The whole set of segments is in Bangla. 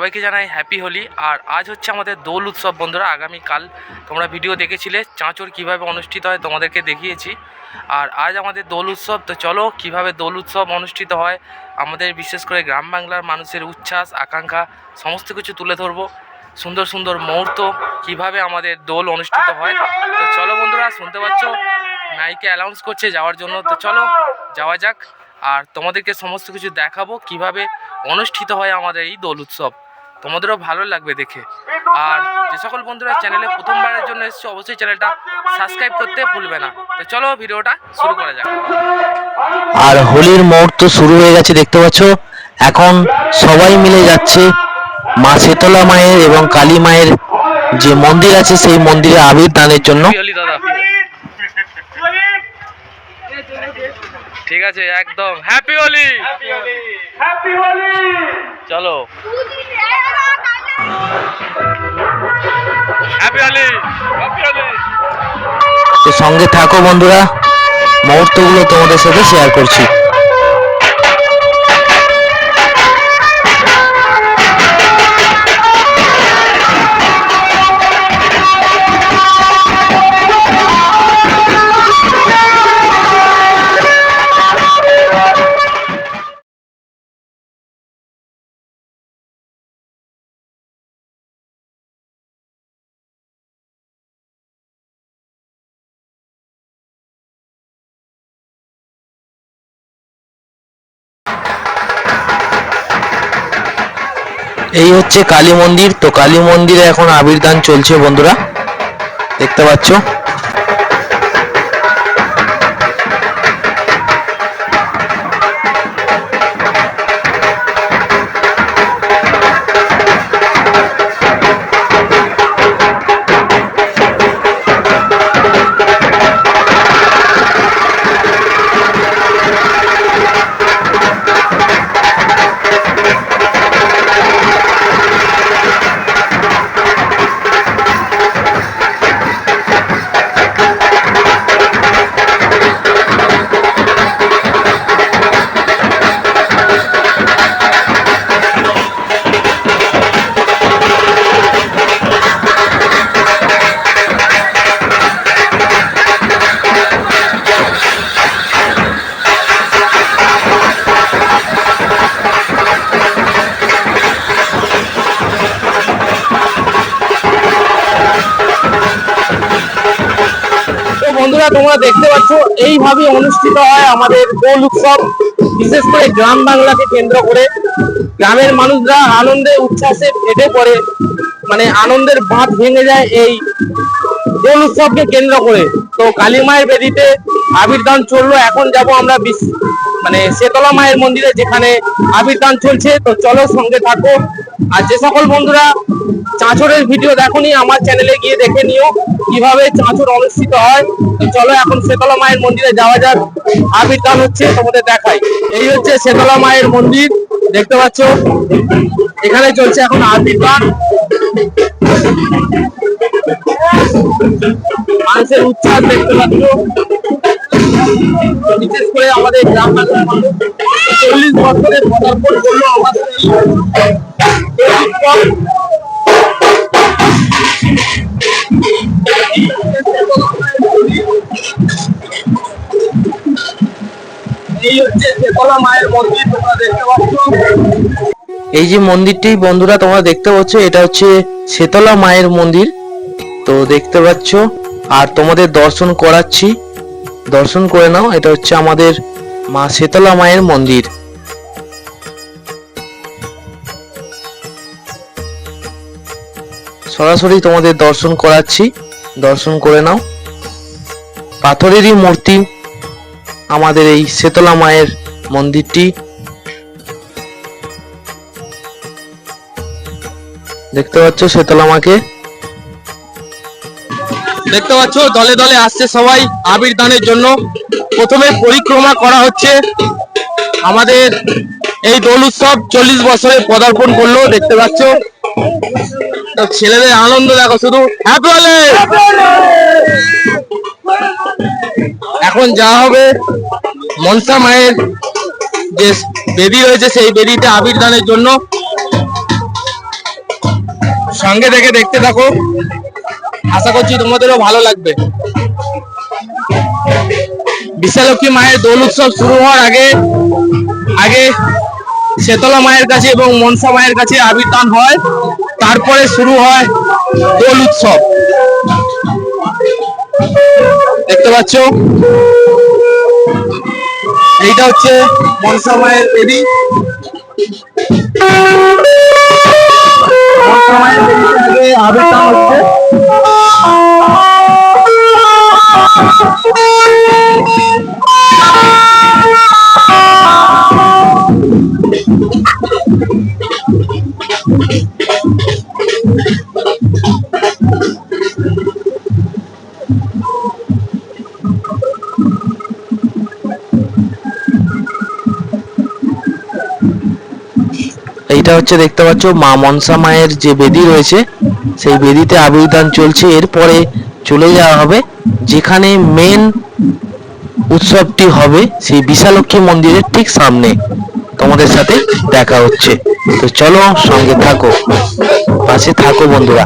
সবাইকে জানাই হ্যাপি হোলি। আর আজ হচ্ছে আমাদের দোল উৎসব বন্ধুরা। আগামীকাল তোমরা ভিডিও দেখেছিলে চাঁচর কিভাবে অনুষ্ঠিত হয়, তোমাদেরকে দেখিয়েছি। আর আজ আমাদের দোল উৎসব। তো চলো কিভাবে দোল উৎসব অনুষ্ঠিত হয়, আমাদের বিশেষ করে গ্রাম বাংলার মানুষের উচ্ছ্বাস আকাঙ্ক্ষা সমস্ত কিছু তুলে ধরবো। সুন্দর সুন্দর মুহূর্ত কিভাবে আমাদের দোল অনুষ্ঠিত হয়। তো চলো বন্ধুরা, শুনতে পাচ্ছ মাইকে অ্যানাউন্স করছে যাওয়ার জন্য। তো চলো যাওয়া যাক, আর তোমাদেরকে সমস্ত কিছু দেখাবো কিভাবে অনুষ্ঠিত হয় আমাদের এই দোল উৎসব। তোমাদেরও ভালো লাগবে দেখে। আর যে সকল বন্ধুরা চ্যানেলে প্রথমবারের জন্য এসেছে অবশ্যই চ্যানেলটা সাবস্ক্রাইব করতে ভুলবে না। তো চলো ভিডিওটা শুরু করা যাক। আর হোলির মুহূর্ত শুরু হয়ে গেছে দেখতে পাচ্ছ। এখন সবাই মিলে যাচ্ছে মা শীতলা মায়ের এবং কালী মায়ের যে মন্দির আছে সেই মন্দিরে আবির দানের জন্য। দাদা ঠিক আছে, একদম হ্যাপি হোলি, হ্যাপি হোলি। চলো হ্যাপি হোলি, হ্যাপি হোলি। তো সঙ্গে থাকো বন্ধুরা, মুহূর্তগুলো তোমাদের সাথে শেয়ার করছি। এই হচ্ছে কালী মন্দির। তো কালী মন্দিরে এখন আবির দান চলছে বন্ধুরা, দেখতে পাচ্ছ। বন্ধুরা তোমরা দেখতে পাচ্ছ এইভাবে অনুষ্ঠিত হয় আমাদের দোল উৎসব, বিশেষ করে গ্রাম বাংলাকে কেন্দ্র করে। গ্রামের মানুষরা আনন্দে উচ্ছ্বাসে ফেটে পড়ে, মানে আনন্দের বাঁধ ভেঙে যায় এই দোল উৎসবকে কেন্দ্র করে। তো কালী মায়ের বেদিতে আবির দান চললো। এখন যাব আমরা মানে শীতলা মায়ের মন্দিরে, যেখানে আবির দান চলছে। তো চলো সঙ্গে থাকো। আর যে সকল বন্ধুরা চাঁচরের ভিডিও দেখোনি, আমার চ্যানেলে গিয়ে দেখে নিও কিভাবে চাঁচর অনুষ্ঠিত হয়। তো চলো এখন শীতলা মায়ের মন্দিরে যাওয়া যাক। আবির দান হচ্ছে, তোমাদের দেখাই। এই হচ্ছে শীতলা মায়ের মন্দির, দেখতে পাচ্ছ। এখানে চলছে এখন আবির দান। মানুষের উচ্ছ্বাস দেখতে পাচ্ছ, বিশেষ করে আমাদের গ্রাম বাংলার মানুষ 40 বছরের পদার্পণ করলো আমাদের এই হচ্ছে শীতলা মায়ের মন্দির, তোমরা দেখতে পাচ্ছ। এই যে মন্দিরটি বন্ধুরা তোমরা দেখতে পাচ্ছ, এটা হচ্ছে শীতলা মায়ের মন্দির। তো দেখতে পাচ্ছ, আর তোমাদের দর্শন করাচ্ছি, দর্শন করে নাও। এটা হচ্ছে আমাদের মা শীতলা মায়ের মন্দির। সরাসরি তোমাদের দর্শন করাচ্ছি, দর্শন করে নাও। পাথরেরই মূর্তি আমাদের এই শীতলা মায়ের মন্দিরটি, দেখতে পাচ্ছ শীতলা মাকে। দেখতে পাচ্ছ দলে দলে আসছে সবাই আবির দানের জন্য। প্রথমে পরিক্রমা করা হচ্ছে। আমাদের এই দোল উৎসব 40 বছরে পদার্পণ করলো, দেখতে পাচ্ছ। ছেলেদের আনন্দ দেখো শুধু। হ্যাপি হোলি। এখন যাওয়া হবে মনসা মায়ের যে বেদি রয়েছে সেই বেদিতে আবির দানের জন্য। সঙ্গে থেকে দেখতে থাকো, আশা করছি তোমাদেরও ভালো লাগবে। বিশালক্ষী মায়ের দোল উৎসব শুরু হওয়ার আগে আগে শেতলা মায়ের কাছে এবং মনসা মায়ের কাছে আবির দান হয়, তারপরে শুরু হয় দোল উৎসব। দেখতে পাচ্ছ, এইটা হচ্ছে মনসা মায়ের বেদি। মনসা মায়ের বেদিতে আগে আবির দান হচ্ছে। এইটা হচ্ছে দেখতে পাচ্ছ মা মনসা মায়ের যে বেদি রয়েছে, সেই বেদিতে আবির্দান চলছে। এরপরে চলে যাওয়া হবে যেখানে মেন উৎসবটি হবে, সেই বিশালক্ষী মন্দিরের ঠিক সামনে। তোমাদের সাথে দেখা হচ্ছে, তো চলো সঙ্গে থাকো, পাশে থাকো বন্ধুরা।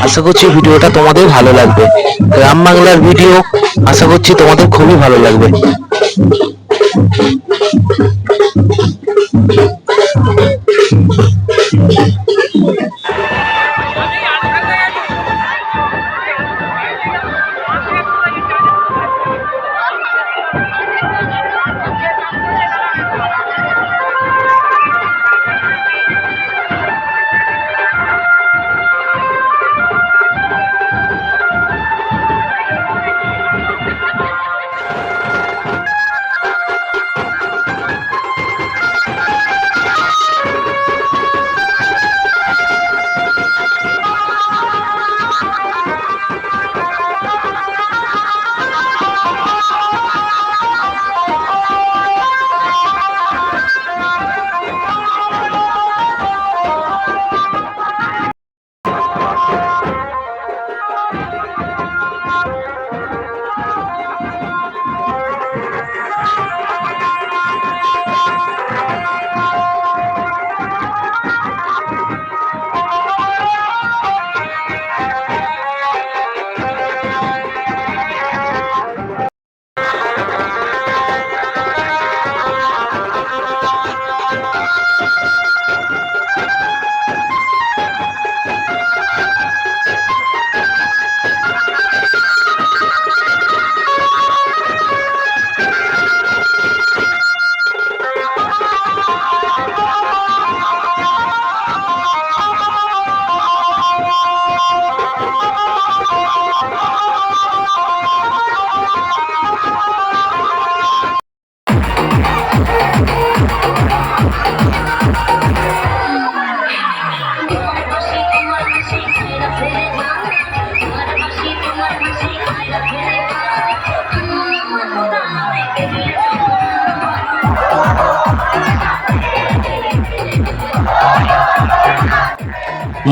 আশা করছি ভিডিওটা তোমাদের ভালো লাগবে। গ্রাম বাংলার ভিডিও, আশা করছি তোমাদের খুবই ভালো লাগবে।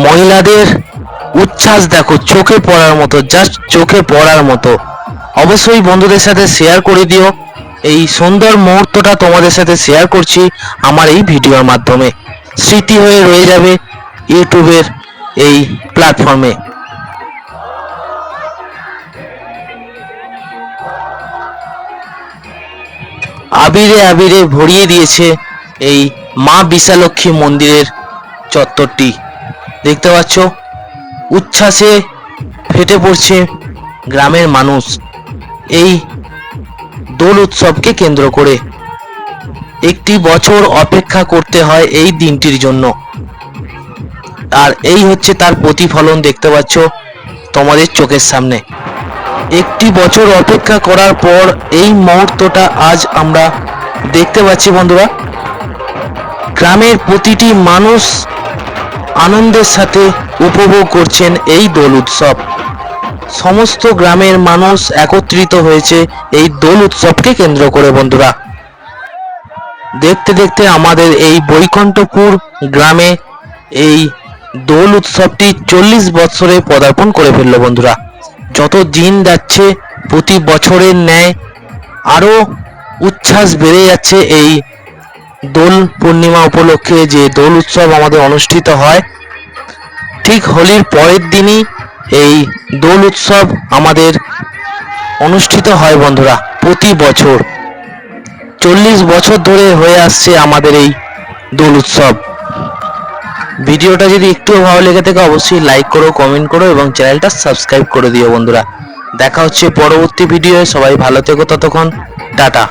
মহিলাদের উচ্ছ্বাস দেখো, চোখে পড়ার মতো, জাস্ট চোখে পড়ার মতো। অবশ্যই বন্ধুদের সাথে শেয়ার করে দিও। এই সুন্দর মুহূর্তটা তোমাদের সাথে শেয়ার করছি আমার এই ভিডিওর মাধ্যমে, স্মৃতি হয়ে রয়ে যাবে ইউটিউবের এই প্ল্যাটফর্মে। আবিরে আবিরে ভরিয়ে দিয়েছে এই মা বিশালক্ষী মন্দিরের চত্বরটি। দেখতে পাচ্ছ, উচ্ছ্বাসে ফেটে পড়ছে গ্রামের মানুষ এই দোল উৎসবকে কেন্দ্র করে। একটি বছর অপেক্ষা করতে হয় এই দিনটির জন্য, আর এই হচ্ছে তার প্রতিফলন। দেখতে পাচ্ছ তোমাদের চোখের সামনে, একটি বছর অপেক্ষা করার পর এই মুহূর্তটা আজ আমরা দেখতে পাচ্ছি বন্ধুরা। গ্রামের প্রতিটি মানুষ আনন্দের সাথে উপভোগ করছেন এই দোল উৎসব। সমস্ত গ্রামের মানুষ একত্রিত হয়েছে এই দোল উৎসবকে কেন্দ্র করে বন্ধুরা। দেখতে দেখতে আমাদের এই বৈকুণ্ঠপুর গ্রামে এই দোল উৎসবটি 40 বছরে পদার্পণ করে ফেলল বন্ধুরা। যত দিন যাচ্ছে প্রতি বছরের ন্যায় আরো উচ্ছ্বাস বেড়ে যাচ্ছে এই দোল পূর্ণিমা উপলক্ষে যে দোল উৎসব আমাদের অনুষ্ঠিত হয়। ঠিক হোলির পরের দিনই এই দোল উৎসব আমাদের অনুষ্ঠিত হয় বন্ধুরা, প্রতি বছর 40 বছর ধরে হয়ে আসছে আমাদের এই দোল উৎসব। ভিডিওটা যদি একটু ভালো লেগে থাকে অবশ্যই লাইক করো, কমেন্ট করো এবং চ্যানেলটা সাবস্ক্রাইব করে দিও বন্ধুরা। দেখা হচ্ছে পরবর্তী ভিডিওয়ে, সবাই ভালো থেকো, ততক্ষণ টাটা।